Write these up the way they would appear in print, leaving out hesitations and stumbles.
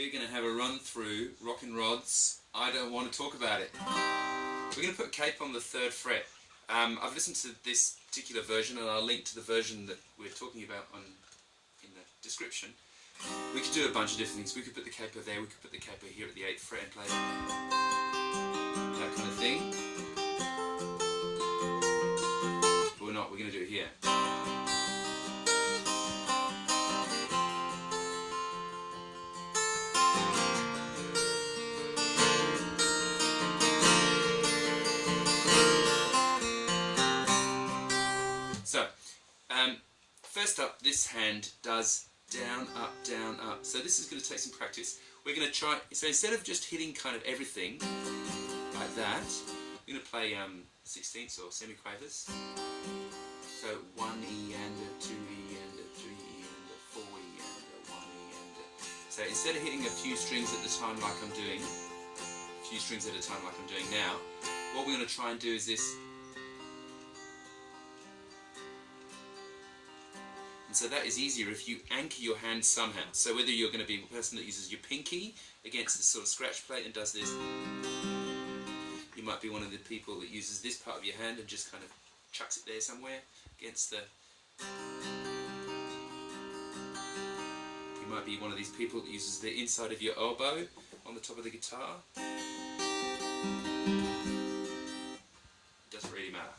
we're going to have a run through Rockin' Rod's I Don't Want to Talk About It. We're going to put capo on the 3rd fret. I've listened to this particular version and I'll link to the version that we're talking about in the description. We could do a bunch of different things. We could put the capo there, we could put the capo here at the 8th fret and play that kind of thing. But we're not, we're going to do it here. So, first up, this hand does down, up, down, up. So this is going to take some practice. We're going to try, so instead of just hitting kind of everything like that, we're going to play 16ths or semiquavers. So 1E and a 2E and a 3E and a 4E and a 1E and a... So instead of hitting a few strings at the time like I'm doing, now, what we're going to try and do is this. And so that is easier if you anchor your hand somehow. So whether you're going to be a person that uses your pinky against this sort of scratch plate and does this, you might be one of the people that uses this part of your hand and just kind of chucks it there somewhere against the... You might be one of these people that uses the inside of your elbow on the top of the guitar. It doesn't really matter.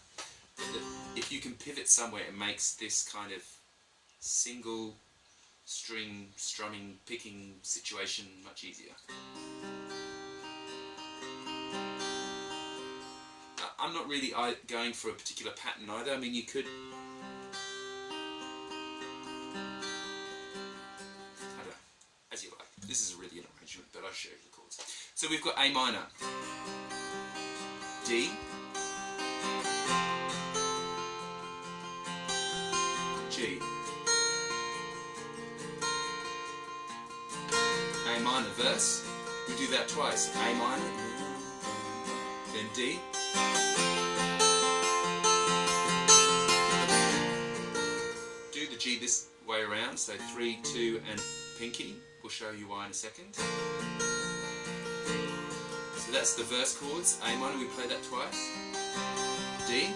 If you can pivot somewhere, it makes this kind of single string strumming picking situation much easier. I'm not really going for a particular pattern either. I mean, you could, I don't know, as you like. This is really an arrangement, but I'll show you the chords. So we've got A minor, D, G, A minor verse, we do that twice, A minor, then D, do the G this way around, so 3, 2 and pinky, we'll show you why in a second. So that's the verse chords, A minor, we play that twice, D,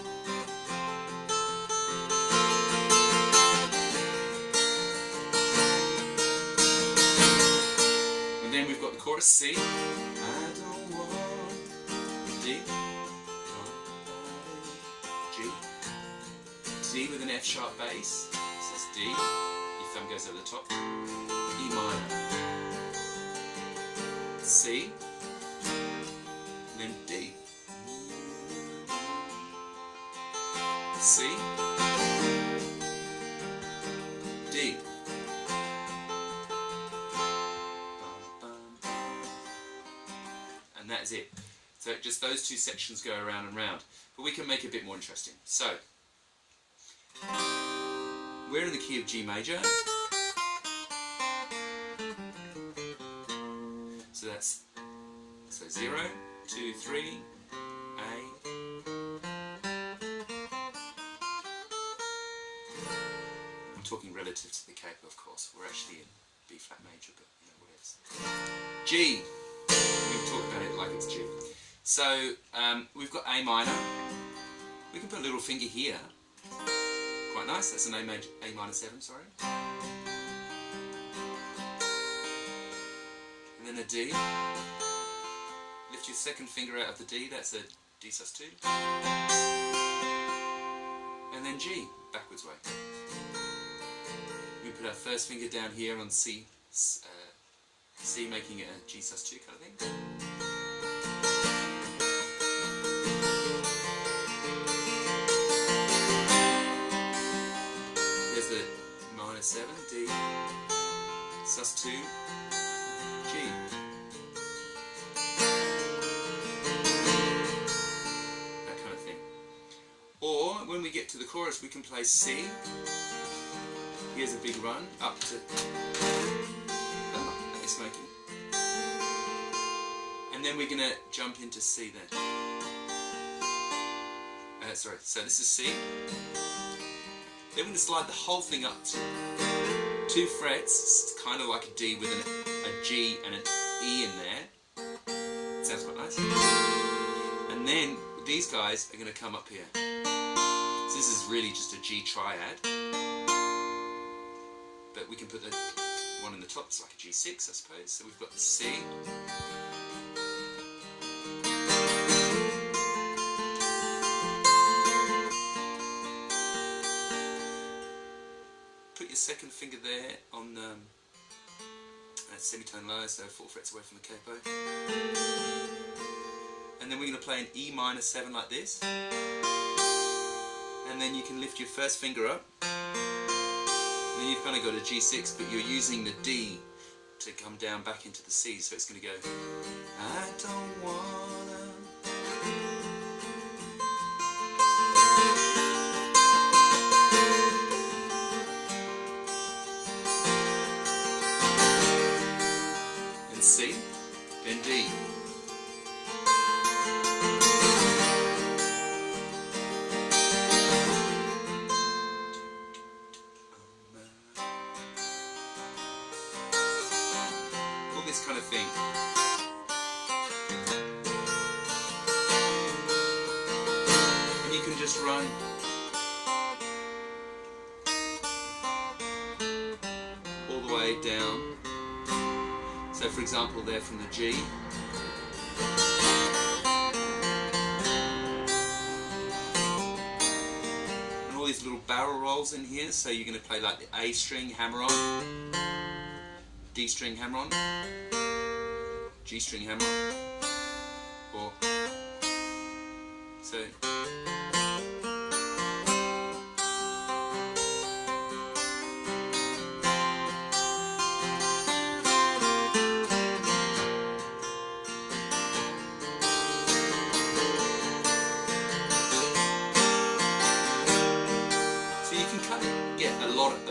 then we've got the chorus C. I don't want D, G, D with an F sharp bass. So that's D. Your thumb goes over the top. E minor, C, and then D, C, D. And that is it. So just those two sections go around and round. But we can make it a bit more interesting. So, we're in the key of G major. So that's 0, 2, 3, A. I'm talking relative to the capo, of course. We're actually in B flat major, but you know, whatever. G. We've talked about it like it's G. So we've got A minor. We can put a little finger here. Quite nice. That's an A minor 7. Sorry. And then a D. Lift your second finger out of the D. That's a D sus2. And then G, backwards way. We put our first finger down here on C. C making it a G sus2 kind of thing. There's the minor 7, D, sus2, G. That kind of thing. Or when we get to the chorus, we can play C. Here's a big run up to. Smoking. And then we're going to jump into C then. Sorry, so this is C. Then we're going to slide the whole thing up to 2 frets, it's kind of like a D with a G and an E in there. Sounds quite nice. And then these guys are going to come up here. So this is really just a G triad. But we can put the one in the top, it's like a G6 I suppose. So we've got the C. Put your second finger there on the semitone lower, so 4 frets away from the capo. And then we're going to play an E minor 7 like this. And then you can lift your first finger up. And then you've kind of got a G6, but you're using the D to come down back into the C, so it's going to go, I don't wanna. And C, then D. This kind of thing. And you can just run all the way down. So for example there from the G. And all these little barrel rolls in here, so you're going to play like the A string, hammer on, D string, hammer on, G string, hammer on, or so. So you can kind of get a lot of